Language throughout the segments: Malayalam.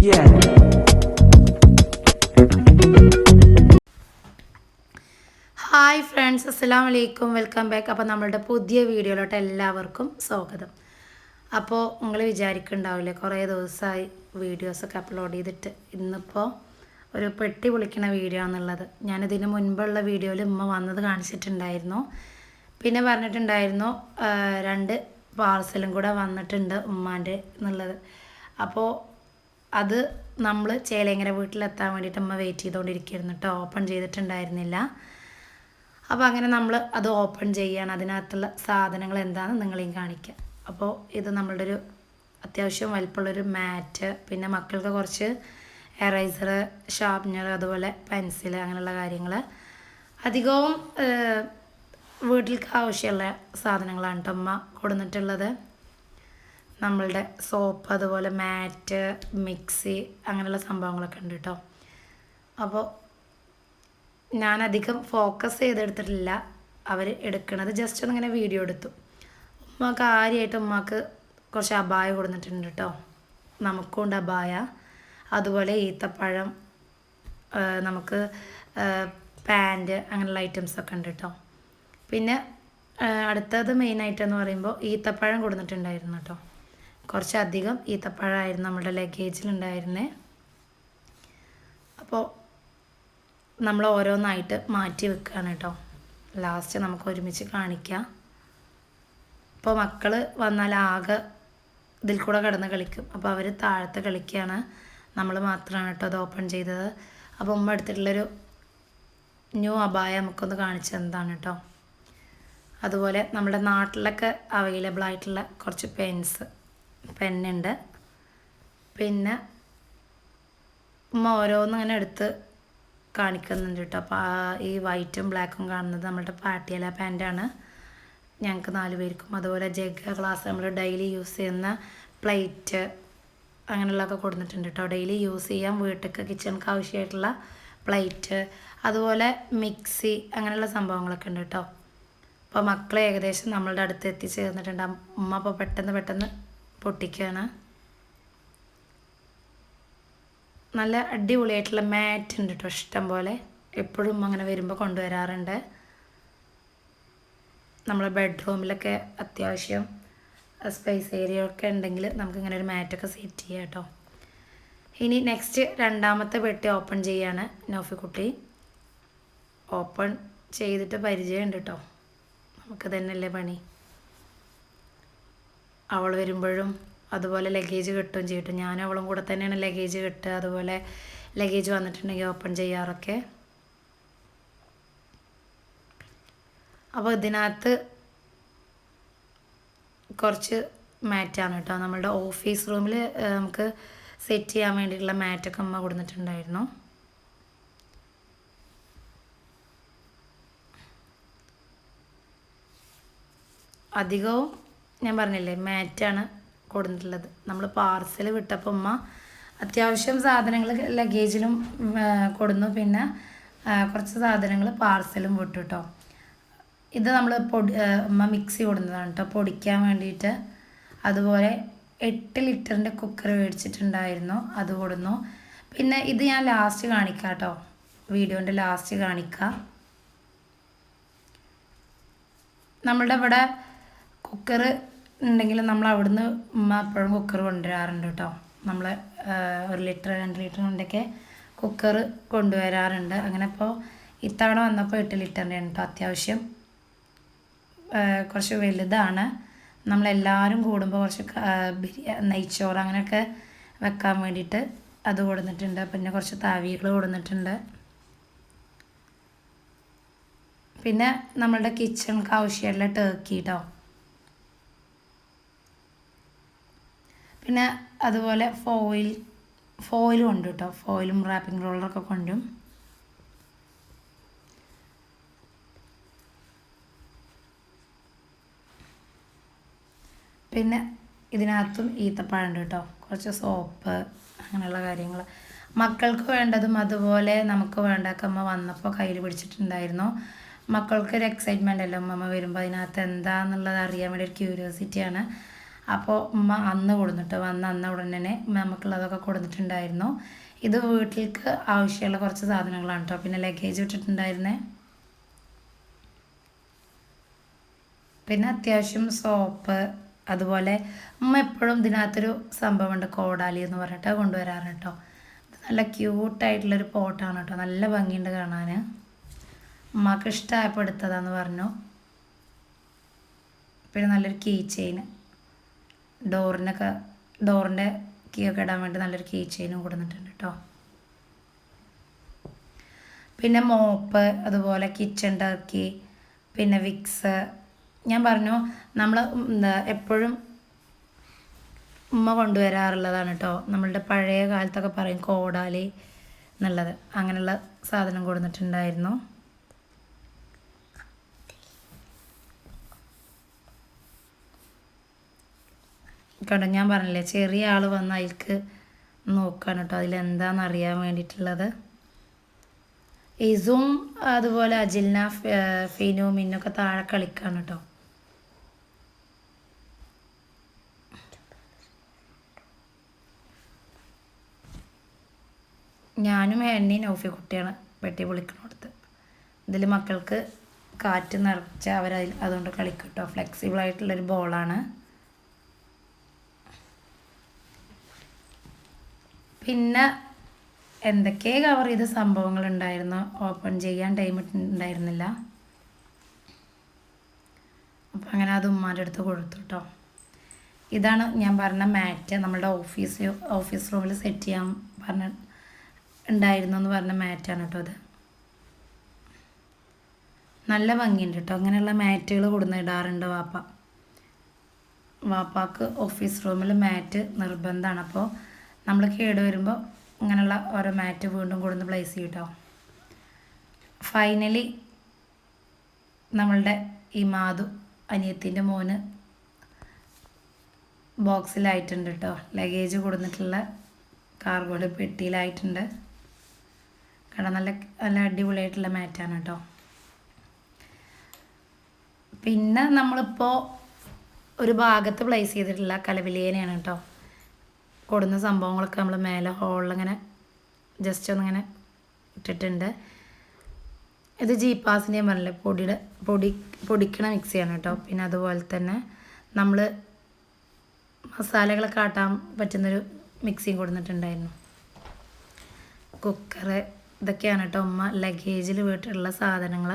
Yeah. ഹായ് ഫ്രണ്ട്സ്, അസ്സലാമു അലൈക്കും. Welcome back. അപ്പോൾ നമ്മളുടെ പുതിയ വീഡിയോയിലോട്ട് എല്ലാവർക്കും സ്വാഗതം. അപ്പോൾ നിങ്ങൾ വിചാരിക്കുന്നുണ്ടാവില്ലേ കുറേ ദിവസമായി വീഡിയോസൊക്കെ അപ്ലോഡ് ചെയ്തിട്ട് ഇന്നിപ്പോൾ ഒരു പെട്ടി പൊളിക്കണ വീഡിയോ ആണെന്നുള്ളത്. ഞാനിതിന് മുൻപുള്ള വീഡിയോയിൽ ഉമ്മ വന്നത് കാണിച്ചിട്ടുണ്ടായിരുന്നു. പിന്നെ പറഞ്ഞിട്ടുണ്ടായിരുന്നു 2 പാർസലും കൂടെ വന്നിട്ടുണ്ട് ഉമ്മാൻ്റെ എന്നുള്ളത്. അപ്പോൾ അത് നമ്മൾ ചേലേങ്ങര വീട്ടിലെത്താൻ വേണ്ടിയിട്ട് ഉമ്മ വെയിറ്റ് ചെയ്തുകൊണ്ടിരിക്കുകയായിരുന്നു കേട്ടോ. ഓപ്പൺ ചെയ്തിട്ടുണ്ടായിരുന്നില്ല. അപ്പോൾ അങ്ങനെ നമ്മൾ അത് ഓപ്പൺ ചെയ്യാണ്. അതിനകത്തുള്ള സാധനങ്ങൾ എന്താണെന്ന് നിങ്ങളെയും കാണിക്കാം. അപ്പോൾ ഇത് നമ്മളുടെ ഒരു അത്യാവശ്യം വലിപ്പമുള്ളൊരു മാറ്റ്, പിന്നെ മക്കൾക്ക് കുറച്ച് എറൈസർ, ഷാർപ്നർ, അതുപോലെ പെൻസിൽ, അങ്ങനെയുള്ള കാര്യങ്ങൾ. അധികവും വീട്ടിലേക്ക് ആവശ്യമുള്ള സാധനങ്ങളാണ് കേട്ടോ അമ്മ കൊടുത്തിട്ടുള്ളത്. നമ്മളുടെ സോപ്പ്, അതുപോലെ മാറ്റ്, മിക്സി, അങ്ങനെയുള്ള സംഭവങ്ങളൊക്കെ ഉണ്ട് കേട്ടോ. അപ്പോൾ ഞാനധികം ഫോക്കസ് ചെയ്തെടുത്തിട്ടില്ല. അവർ എടുക്കണത് ജസ്റ്റ് ഒന്നിങ്ങനെ വീഡിയോ എടുത്തു. ഉമ്മ കാര്യമായിട്ട് ഉമ്മക്ക് കുറച്ച് അബായ കൊടുത്തിട്ടുണ്ട് കേട്ടോ. നമുക്കുണ്ട് അബായ, അതുപോലെ ഈത്തപ്പഴം, നമുക്ക് പാൻറ്റ്, അങ്ങനെയുള്ള ഐറ്റംസൊക്കെ ഉണ്ട് കേട്ടോ. പിന്നെ അടുത്തത് മെയിനായിട്ടെന്ന് പറയുമ്പോൾ ഈത്തപ്പഴം കൊടുത്തിട്ടുണ്ടായിരുന്നു കേട്ടോ. കുറച്ചധികം ഈത്തപ്പഴമായിരുന്നു നമ്മുടെ ലഗേജിലുണ്ടായിരുന്നേ. അപ്പോൾ നമ്മൾ ഓരോന്നായിട്ട് മാറ്റി വെക്കുകയാണ് കേട്ടോ. ലാസ്റ്റ് നമുക്ക് ഒരുമിച്ച് കാണിക്കാം. അപ്പോൾ മക്കൾ വന്നാൽ ആകെ ഇതിൽ കൂടെ കിടന്ന് കളിക്കും. അപ്പോൾ അവർ താഴത്തെ കളിക്കുകയാണ്. നമ്മൾ മാത്രമാണ് കേട്ടോ അത് ഓപ്പൺ ചെയ്തത്. അപ്പോൾ ഉമ്മ എടുത്തിട്ടുള്ളൊരു ന്യൂ അബായ നമുക്കൊന്ന് കാണിച്ച് എന്താണ് കേട്ടോ. അതുപോലെ നമ്മുടെ നാട്ടിലൊക്കെ അവൈലബിൾ ആയിട്ടുള്ള കുറച്ച് പെന്നുണ്ട്. പിന്നെ ഉമ്മ ഓരോന്നും ഇങ്ങനെ എടുത്ത് കാണിക്കുന്നുണ്ട് കേട്ടോ. അപ്പോൾ ഈ വൈറ്റും ബ്ലാക്കും കാണുന്നത് നമ്മുടെ പാട്ടിയല പാൻറ്റാണ്, ഞങ്ങൾക്ക് 4 പേർക്കും. അതുപോലെ ജഗ്, ഗ്ലാസ്, നമ്മൾ ഡെയിലി യൂസ് ചെയ്യുന്ന പ്ലേറ്റ്, അങ്ങനെയുള്ളതൊക്കെ കൊടുത്തിട്ടുണ്ട് കേട്ടോ. ഡെയിലി യൂസ് ചെയ്യാൻ വീട്ടിലേക്ക് കിച്ചണിക്ക് ആവശ്യമായിട്ടുള്ള പ്ലേറ്റ്, അതുപോലെ മിക്സി, അങ്ങനെയുള്ള സംഭവങ്ങളൊക്കെ ഉണ്ട് കേട്ടോ. അപ്പോൾ മക്കളെ ഏകദേശം നമ്മളുടെ അടുത്ത് എത്തിച്ചേർന്നിട്ടുണ്ട്. ഉമ്മ അപ്പോൾ പെട്ടെന്ന് പൊട്ടിക്കുകയാണ്. നല്ല അടിപൊളിയായിട്ടുള്ള മാറ്റ് ഉണ്ട് കേട്ടോ, ഇഷ്ടം പോലെ. എപ്പോഴും അങ്ങനെ വരുമ്പോൾ കൊണ്ടുവരാറുണ്ട്. നമ്മളെ ബെഡ്റൂമിലൊക്കെ അത്യാവശ്യം സ്പേസ് ഏരിയ ഒക്കെ ഉണ്ടെങ്കിൽ നമുക്കിങ്ങനെ ഒരു മാറ്റൊക്കെ സെറ്റ് ചെയ്യാം കേട്ടോ. ഇനി നെക്സ്റ്റ് രണ്ടാമത്തെ പെട്ടി ഓപ്പൺ ചെയ്യാണ് നോഫിക്കുട്ടി. ഓപ്പൺ ചെയ്തിട്ട് പരിചയമുണ്ട് കേട്ടോ. നമുക്ക് തന്നെയല്ലേ പണി. അവൾ വരുമ്പോഴും അതുപോലെ ലഗേജ് കിട്ടുകയും ചെയ്തിട്ട് ഞാനും അവളും കൂടെ തന്നെയാണ് ലഗേജ് കിട്ടുക. അതുപോലെ ലഗേജ് വന്നിട്ടുണ്ടെങ്കിൽ ഓപ്പൺ ചെയ്യാറൊക്കെ. അപ്പോൾ ഇതിനകത്ത് കുറച്ച് മാറ്റാണ് കേട്ടോ. നമ്മളുടെ ഓഫീസ് റൂമിൽ നമുക്ക് സെറ്റ് ചെയ്യാൻ വേണ്ടിയിട്ടുള്ള മാറ്റൊക്കെ അമ്മ കൊടുത്തിട്ടുണ്ടായിരുന്നു. അധികവും ഞാൻ പറഞ്ഞില്ലേ മാറ്റാണ് കൊടുത്തിട്ടുള്ളത്. നമ്മൾ പാർസൽ വിട്ടപ്പോൾ ഉമ്മ അത്യാവശ്യം സാധനങ്ങൾ ലഗേജിലും കൊടുന്നു. പിന്നെ കുറച്ച് സാധനങ്ങൾ പാർസലും വിട്ടു കേട്ടോ. ഇത് നമ്മൾ ഉമ്മ മിക്സി കൊടുന്നതാണ് കേട്ടോ, പൊടിക്കാൻ വേണ്ടിയിട്ട്. അതുപോലെ 8 ലിറ്ററിൻ്റെ കുക്കർ മേടിച്ചിട്ടുണ്ടായിരുന്നു, അത് കൊടുന്നു. പിന്നെ ഇത് ഞാൻ ലാസ്റ്റ് കാണിക്കാം കേട്ടോ, വീഡിയോൻ്റെ ലാസ്റ്റ് കാണിക്കാം. നമ്മളുടെ ഇവിടെ കുക്കർ ഉണ്ടെങ്കിൽ നമ്മൾ അവിടുന്ന് ഉമ്മ എപ്പോഴും കുക്കർ കൊണ്ടുവരാറുണ്ട് കേട്ടോ. നമ്മൾ 1 ലിറ്റർ 2 ലിറ്ററിൻ്റെയൊക്കെ കുക്കർ കൊണ്ടുവരാറുണ്ട്. അങ്ങനെ ഇപ്പോൾ ഇത്തവണ വന്നപ്പോൾ 8 ലിറ്ററിൻ്റെ കേട്ടോ. അത്യാവശ്യം കുറച്ച് വലുതാണ്. നമ്മളെല്ലാവരും കൂടുമ്പോൾ കുറച്ച് നെയ്ച്ചോറ് അങ്ങനെയൊക്കെ വെക്കാൻ വേണ്ടിയിട്ട് അത് കൊടുത്തിട്ടുണ്ട്. പിന്നെ കുറച്ച് തവികൾ കൊടുത്തിട്ടുണ്ട്. പിന്നെ നമ്മളുടെ കിച്ചണിക്ക് ആവശ്യമുള്ള ടർക്കി കേട്ടോ. പിന്നെ അതുപോലെ ഫോയിലും ഉണ്ട് കേട്ടോ. ഫോയിലും റാപ്പിംഗ് റോളറൊക്കെ കൊണ്ടും. പിന്നെ ഇതിനകത്തും ഈത്തപ്പഴം ഉണ്ട് കേട്ടോ. കുറച്ച് സോപ്പ്, അങ്ങനെയുള്ള കാര്യങ്ങൾ. മക്കൾക്ക് വേണ്ടതും അതുപോലെ നമുക്ക് വേണ്ടതൊക്കെ അമ്മ വന്നപ്പോൾ കയ്യിൽ പിടിച്ചിട്ടുണ്ടായിരുന്നു. മക്കൾക്കൊരു എക്സൈറ്റ്മെൻ്റ് അല്ലേ അമ്മ വരുമ്പോൾ അതിനകത്ത് എന്താണെന്നുള്ളത് അറിയാൻ വേണ്ടി ഒരു ക്യൂരിയോസിറ്റിയാണ്. അപ്പോൾ ഉമ്മ അന്ന് കൊടുത്തിട്ട് വന്ന് അന്ന് ഉടനെ നമുക്കുള്ളതൊക്കെ കൊടുത്തിട്ടുണ്ടായിരുന്നു. ഇത് വീട്ടിലേക്ക് ആവശ്യമുള്ള കുറച്ച് സാധനങ്ങളാണ് കേട്ടോ. പിന്നെ ലഗേജ് ഇട്ടിട്ടുണ്ടായിരുന്നേ. പിന്നെ അത്യാവശ്യം സോപ്പ്, അതുപോലെ ഉമ്മ എപ്പോഴും ഇതിനകത്തൊരു സംഭവമുണ്ട്, കോടാലി എന്ന് പറഞ്ഞിട്ട് കൊണ്ടുവരാറ് കേട്ടോ. നല്ല ക്യൂട്ടായിട്ടുള്ളൊരു പോട്ടാണ് കേട്ടോ, നല്ല ഭംഗിയുണ്ട് കാണാൻ. ഉമ്മക്ക് ഇഷ്ടമായപ്പോൾ എടുത്തതാന്ന് പറഞ്ഞു. പിന്നെ നല്ലൊരു കീ ചെയിൻ, ഡോറിൻ്റെ കീ ഒക്കെ ഇടാൻ വേണ്ടി നല്ലൊരു കീ ചെയിനും കൊടുത്തിട്ടുണ്ട് കേട്ടോ. പിന്നെ മോപ്പ്, അതുപോലെ കിച്ചൺ ടർക്കി, പിന്നെ വിക്സ്. ഞാൻ പറഞ്ഞു നമ്മൾ എപ്പോഴും ഉമ്മ കൊണ്ടുവരാറുള്ളതാണ് കേട്ടോ. നമ്മളുടെ പഴയ കാലത്തൊക്കെ പറയും കോടാലി എന്നുള്ളത്. അങ്ങനെയുള്ള സാധനം കൊടുത്തിട്ടുണ്ടായിരുന്നു. കേട്ടോ, ഞാൻ പറഞ്ഞില്ലേ ചെറിയ ആൾ വന്ന് അതിൽക്ക് നോക്കുകയാണ് കേട്ടോ, അതിലെന്താണെന്ന് അറിയാൻ വേണ്ടിയിട്ടുള്ളത്. ഇസും അതുപോലെ അജിൽന, ഫിനു, മിന്നൊക്കെ താഴെ കളിക്കാണ് കേട്ടോ. ഞാനും എണ്ണയും നൗഫി കുട്ടിയാണ് പെട്ടി പൊളിക്കണോടത്ത്. ഇതിൽ മക്കൾക്ക് കാറ്റ് നിറച്ച് അവരതിൽ അതുകൊണ്ട് കളിക്കും കേട്ടോ. ഫ്ലെക്സിബിളായിട്ടുള്ളൊരു ബോളാണ്. പിന്നെ എന്തൊക്കെ കവർ ചെയ്ത സംഭവങ്ങളുണ്ടായിരുന്നു, ഓപ്പൺ ചെയ്യാൻ ടൈം ഉണ്ടായിരുന്നില്ല. അപ്പം അങ്ങനെ അത് ഉമ്മാൻ്റെ അടുത്ത് കൊടുത്തു കേട്ടോ. ഇതാണ് ഞാൻ പറഞ്ഞ മാറ്റ്, നമ്മളുടെ ഓഫീസ് റൂമിൽ സെറ്റ് ചെയ്യാൻ ഉണ്ടായിരുന്നു എന്ന് പറഞ്ഞ മാറ്റാണ് കേട്ടോ അത്. നല്ല ഭംഗിയുണ്ട് കേട്ടോ. അങ്ങനെയുള്ള മാറ്റുകൾ കൊടുന്ന് ഇടാറുണ്ട് വാപ്പാക്ക് ഓഫീസ് റൂമിൽ മാറ്റ് നിർബന്ധമാണ്. അപ്പോൾ നമ്മൾ കേട് വരുമ്പോൾ ഇങ്ങനെയുള്ള ഓരോ മാറ്റ് വീണ്ടും കൊടുന്ന് പ്ലേസ് ചെയ്യും കേട്ടോ. ഫൈനലി നമ്മളുടെ ഈ മാധു അനിയത്തിൻ്റെ മോന് ബോക്സിലായിട്ടുണ്ട് കേട്ടോ. ലഗേജ് കൊടുത്തിട്ടുള്ള കാർഗോയുടെ പെട്ടിയിലായിട്ടുണ്ട്. കാരണം നല്ല നല്ല അടിപൊളിയായിട്ടുള്ള മാറ്റാണ് കേട്ടോ. പിന്നെ നമ്മളിപ്പോൾ ഒരു ഭാഗത്ത് പ്ലേസ് ചെയ്തിട്ടുള്ള കലവിലേനെയാണ് കേട്ടോ. കൊടുന്ന സംഭവങ്ങളൊക്കെ നമ്മൾ മേലെ ഹോളിലിങ്ങനെ ജസ്റ്റ് ഒന്നിങ്ങനെ ഇട്ടിട്ടുണ്ട്. ഇത് ജീപ്പാസിൻ്റെ ഞാൻ പറഞ്ഞില്ലേ പൊടിക്കണ മിക്സിയാണ് കേട്ടോ. പിന്നെ അതുപോലെ തന്നെ നമ്മൾ മസാലകളൊക്കെ ആട്ടാൻ പറ്റുന്നൊരു മിക്സിയും കൊടുത്തിട്ടുണ്ടായിരുന്നു. കുക്കറ്, ഇതൊക്കെയാണ് കേട്ടോ ഉമ്മ ലഗേജിൽ വീട്ടിലുള്ള സാധനങ്ങൾ.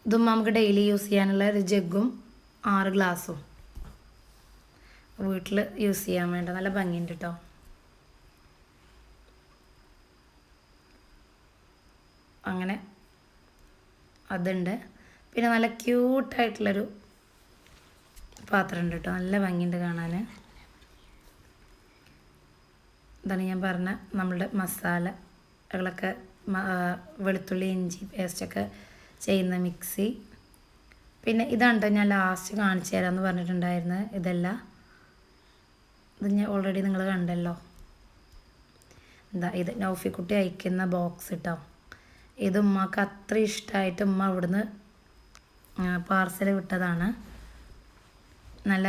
ഇതും നമുക്ക് ഡെയിലി യൂസ് ചെയ്യാനുള്ള ഒരു ജഗ്ഗും 6 ഗ്ലാസ്സും വീട്ടിൽ യൂസ് ചെയ്യാൻ വേണ്ട. നല്ല ഭംഗിയുണ്ട് കേട്ടോ. അങ്ങനെ അതുണ്ട്. പിന്നെ നല്ല ക്യൂട്ടായിട്ടുള്ളൊരു പാത്രം ഉണ്ട് കേട്ടോ. നല്ല ഭംഗിയുണ്ട് കാണാൻ. ഇതാണ് ഞാൻ പറഞ്ഞ നമ്മളുടെ മസാലകളൊക്കെ, വെളുത്തുള്ളി ഇഞ്ചി പേസ്റ്റൊക്കെ ചെയ്യുന്ന മിക്സി. പിന്നെ ഇതാണ് ഞാൻ ലാസ്റ്റ് കാണിച്ചു തരാമെന്ന് പറഞ്ഞിട്ടുണ്ടായിരുന്നത്. ഇത് ഞാൻ ഓൾറെഡി നിങ്ങൾ കണ്ടല്ലോ. ഇത് നൗഫിക്കുട്ടി അയക്കുന്ന ബോക്സ് കേട്ടോ. ഇത് ഉമ്മക്ക് അത്ര ഇഷ്ടമായിട്ട് ഉമ്മ അവിടുന്ന് പാർസൽ വിട്ടതാണ്. നല്ല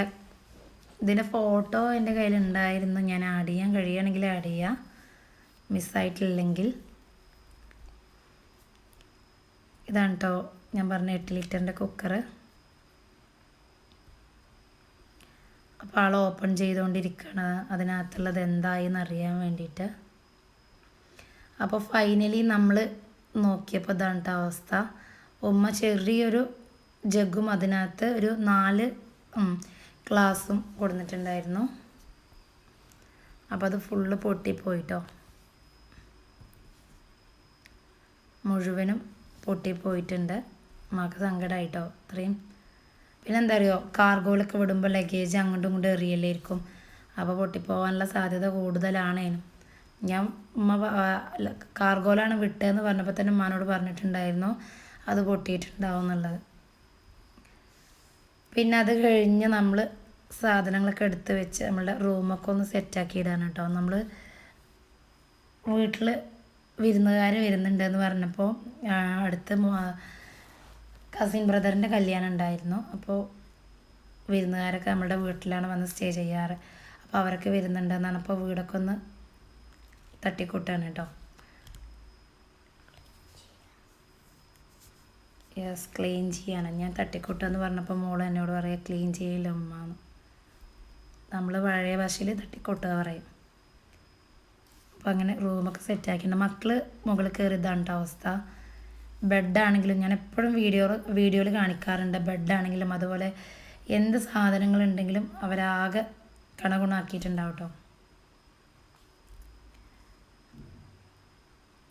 ഇതിൻ്റെ ഫോട്ടോ എൻ്റെ കയ്യിലുണ്ടായിരുന്നു. ഞാൻ ആഡ് ചെയ്യാൻ കഴിയുകയാണെങ്കിൽ ആഡ് ചെയ്യാം, മിസ്സായിട്ടില്ലെങ്കിൽ. ഇതാണ് കേട്ടോ ഞാൻ പറഞ്ഞ 8 ലിറ്ററിൻ്റെ കുക്കറ്. അപ്പോൾ ആൾ ഓപ്പൺ ചെയ്തുകൊണ്ടിരിക്കുകയാണ് അതിനകത്തുള്ളത് എന്തായെന്ന് അറിയാൻ വേണ്ടിയിട്ട്. അപ്പോൾ ഫൈനലി നമ്മൾ നോക്കിയപ്പോൾ ഇതാണ് കേട്ടോ അവസ്ഥ. ഉമ്മ ചെറിയൊരു ജഗ്ഗും അതിനകത്ത് ഒരു 4 ഗ്ലാസും കൊടുത്തിട്ടുണ്ടായിരുന്നു. അപ്പോൾ അത് ഫുള്ള് പൊട്ടിപ്പോയിട്ടോ, മുഴുവനും പൊട്ടിപ്പോയിട്ടുണ്ട്. ഉമ്മക്ക് സങ്കടമായിട്ടോ അത്രയും. പിന്നെ എന്താ അറിയോ, കാർഗോയിലൊക്കെ വിടുമ്പോൾ ലഗേജ് അങ്ങോട്ടും ഇങ്ങോട്ടും എറിയല്ലായിരിക്കും. അപ്പോൾ പൊട്ടിപ്പോകാനുള്ള സാധ്യത കൂടുതലാണേനും. ഞാൻ ഉമ്മ കാർഗോയിലാണ് വിട്ടതെന്ന് പറഞ്ഞപ്പോൾ തന്നെ ഉമ്മാനോട് പറഞ്ഞിട്ടുണ്ടായിരുന്നു അത് പൊട്ടിയിട്ടുണ്ടാവും എന്നുള്ളത്. പിന്നെ അത് കഴിഞ്ഞ് നമ്മൾ സാധനങ്ങളൊക്കെ എടുത്ത് വെച്ച് നമ്മളുടെ റൂമൊക്കെ ഒന്ന് സെറ്റാക്കി ഇടാൻ കേട്ടോ. നമ്മൾ വീട്ടിൽ വിരുന്നുകാർ വരുന്നുണ്ടെന്ന് പറഞ്ഞപ്പോൾ അടുത്ത് കസിൻ ബ്രദറിൻ്റെ കല്യാണം ഉണ്ടായിരുന്നു. അപ്പോൾ വിരുന്നുകാരൊക്കെ നമ്മുടെ വീട്ടിലാണ് വന്ന് സ്റ്റേ ചെയ്യാറ്. അപ്പോൾ അവരൊക്കെ വരുന്നുണ്ടെന്നാണ്. അപ്പോൾ വീടൊക്കെ ഒന്ന് തട്ടിക്കൂട്ടാണ് കേട്ടോ. യെസ്, ക്ലീൻ ചെയ്യാണ്. ഞാൻ തട്ടിക്കൂട്ടെന്ന് പറഞ്ഞപ്പോൾ മോൾ എന്നോട് പറയാം ക്ലീൻ ചെയ്യില്ല ഉമ്മാന്ന്. നമ്മൾ പഴയ ഭാഷയിൽ തട്ടിക്കൂട്ടുക പറയും. അപ്പോൾ അങ്ങനെ റൂമൊക്കെ സെറ്റാക്കിയിട്ടുണ്ട്. മക്കൾ മുകളിൽ കയറിയതാണ് കേട്ടോ അവസ്ഥ. ബെഡാണെങ്കിലും ഞാൻ എപ്പോഴും വീഡിയോയിൽ കാണിക്കാറുണ്ട്. ബെഡാണെങ്കിലും അതുപോലെ എന്ത് സാധനങ്ങളുണ്ടെങ്കിലും അവരാകെ കണകുണാക്കിയിട്ടുണ്ടാവും കേട്ടോ.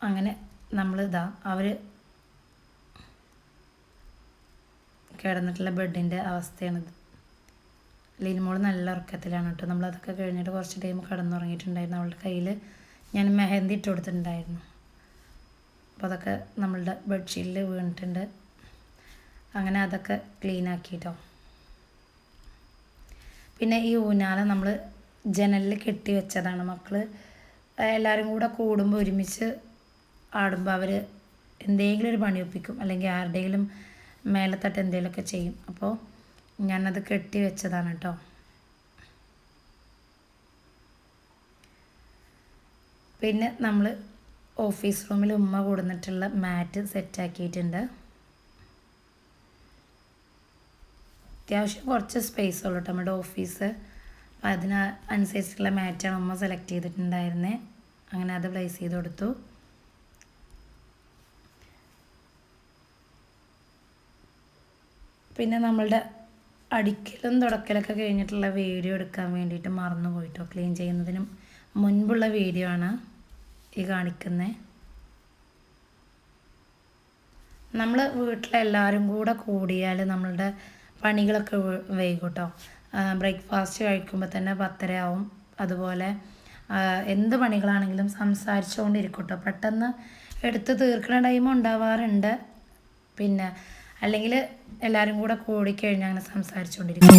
അങ്ങനെ നമ്മളിതാ അവർ കിടന്നിട്ടുള്ള ബെഡിൻ്റെ അവസ്ഥയാണിത്. ലിനിമോൾ നല്ല ഉറക്കത്തിലാണ് കേട്ടോ. നമ്മളതൊക്കെ കഴിഞ്ഞിട്ട് കുറച്ച് ടൈം കിടന്നുറങ്ങിയിട്ടുണ്ടായിരുന്നു. അവളുടെ കയ്യിൽ ഞാൻ മെഹന്തി ഇട്ട് കൊടുത്തിട്ടുണ്ടായിരുന്നു. അപ്പോൾ അതൊക്കെ നമ്മളുടെ ബെഡ്ഷീറ്റിൽ വീണിട്ടുണ്ട്. അങ്ങനെ അതൊക്കെ ക്ലീൻ ആക്കിയിട്ടോ. പിന്നെ ഈ ഊഞ്ഞാല നമ്മൾ ജനലിൽ കെട്ടി വെച്ചതാണ്. മക്കൾ എല്ലാവരും കൂടെ കൂടുമ്പോൾ ഒരുമിച്ച് ആടുമ്പോൾ അവർ എന്തെങ്കിലും ഒരു പണി ഒപ്പിക്കും, അല്ലെങ്കിൽ ആരുടെയെങ്കിലും മേലത്തട്ട് എന്തെങ്കിലുമൊക്കെ ചെയ്യും. അപ്പോൾ ഞാനത് കെട്ടി വെച്ചതാണ് കേട്ടോ. പിന്നെ നമ്മൾ ഓഫീസ് റൂമിൽ ഉമ്മ കൊടുന്നിട്ടുള്ള മാറ്റ് സെറ്റാക്കിയിട്ടുണ്ട്. അത്യാവശ്യം കുറച്ച് സ്പേസ് ഉള്ളൂ കേട്ടോ നമ്മുടെ ഓഫീസ്. അപ്പോൾ അതിനനുസരിച്ചുള്ള മാറ്റാണ് ഉമ്മ സെലക്ട് ചെയ്തിട്ടുണ്ടായിരുന്നത്. അങ്ങനെ അത് പ്ലേസ് ചെയ്ത് കൊടുത്തു. പിന്നെ നമ്മളുടെ അടിക്കലും തുടക്കലൊക്കെ കഴിഞ്ഞിട്ടുള്ള വീഡിയോ എടുക്കാൻ വേണ്ടിയിട്ട് മറന്നു പോയിട്ടോ. ക്ലീൻ ചെയ്യുന്നതിനും മുൻപുള്ള വീഡിയോ ആണ് ഈ കാണിക്കുന്നത്. നമ്മൾ വീട്ടിലെല്ലാവരും കൂടെ കൂടിയാൽ നമ്മളുടെ പണികളൊക്കെ വൈകും കേട്ടോ. ബ്രേക്ക്ഫാസ്റ്റ് കഴിക്കുമ്പോൾ തന്നെ 10:30 ആവും. അതുപോലെ എന്ത് പണികളാണെങ്കിലും സംസാരിച്ചുകൊണ്ടിരിക്കും കേട്ടോ. പെട്ടെന്ന് എടുത്ത് തീർക്കുന്ന ടൈം ഉണ്ടാവാറുണ്ട്. പിന്നെ അല്ലെങ്കിൽ എല്ലാവരും കൂടെ കൂടിക്കഴിഞ്ഞാൽ അങ്ങനെ സംസാരിച്ചുകൊണ്ടിരിക്കും.